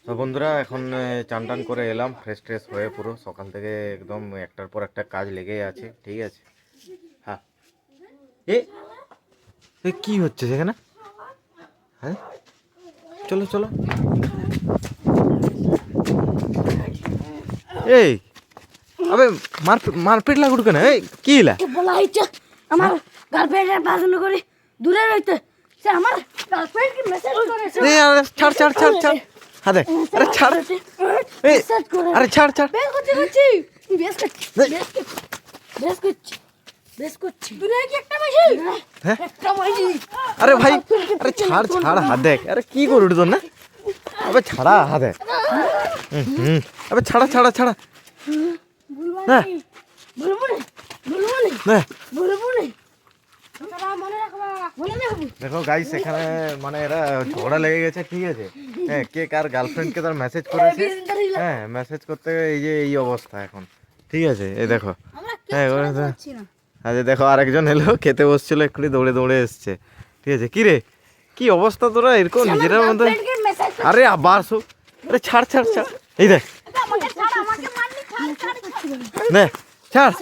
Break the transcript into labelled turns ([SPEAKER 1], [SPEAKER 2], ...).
[SPEAKER 1] তো বন্ধুরা এখন চান টান করে এলাম, ফ্রেশ ট্রেশ হয়ে পুরো সকাল থেকে একদম একটার পর একটা কাজ লেগেই আছে, ঠিক আছে। হ্যাঁ, এ এ কি হচ্ছে সেখানে? হ্যাঁ, চলো চলো। এই আবে মারপিট লাগুড় কেন? এই কি লা
[SPEAKER 2] বলা হয়েছে আমার গার্লফ্রেন্ডের পছন্দ করে দূরে রইতে, সে আমার গার্লফ্রেন্ডকে মেসেজ করেছে।
[SPEAKER 1] ছাড় ছাড় ছাড় ছাড়, হ্যাঁ দেখ, আরে ছাড়, এই আরে ছাড় ছাড়,
[SPEAKER 2] বেশ করছি বেশ করছি বেশ করছি বেশ করছি দূরে কি একটা মাসি?
[SPEAKER 1] হ্যাঁ
[SPEAKER 2] একটা মাসি।
[SPEAKER 1] আরে ভাই, আরে ছাড় ছাড়, হাত দেখ, আরে কি করে উঠতো না? আবে ছাড়া, হাত দেখ, আবে ছাড়া ছাড়া ছাড়া, হ্যাঁ
[SPEAKER 2] বলবো না
[SPEAKER 1] হ্যাঁ।
[SPEAKER 2] বলবো না মনে রাখবা মনে রাখবো।
[SPEAKER 1] দেখো গাইস, এখানে মানে এরা ঝগড়া লেগে গেছে, ঠিক আছে। হ্যাঁ, কে কার গার্লফ্রেন্ডকে তার মেসেজ করেছে, হ্যাঁ মেসেজ করতে এই যে এই অবস্থা এখন, ঠিক আছে। এই দেখো, হ্যাঁ আরে দেখো আরেকজন এলো, খেতে বসছিল, একটু দৌড়ে দৌড়ে এসছে, ঠিক আছে। কি রে, কি অবস্থা তোরা এরকম নিজেদের মধ্যে? আরে আবার আরে ছাড় ছাড় ছাড়, এই দেখ,
[SPEAKER 2] আমাকে মারলি ছাড়
[SPEAKER 1] নে ছাড়,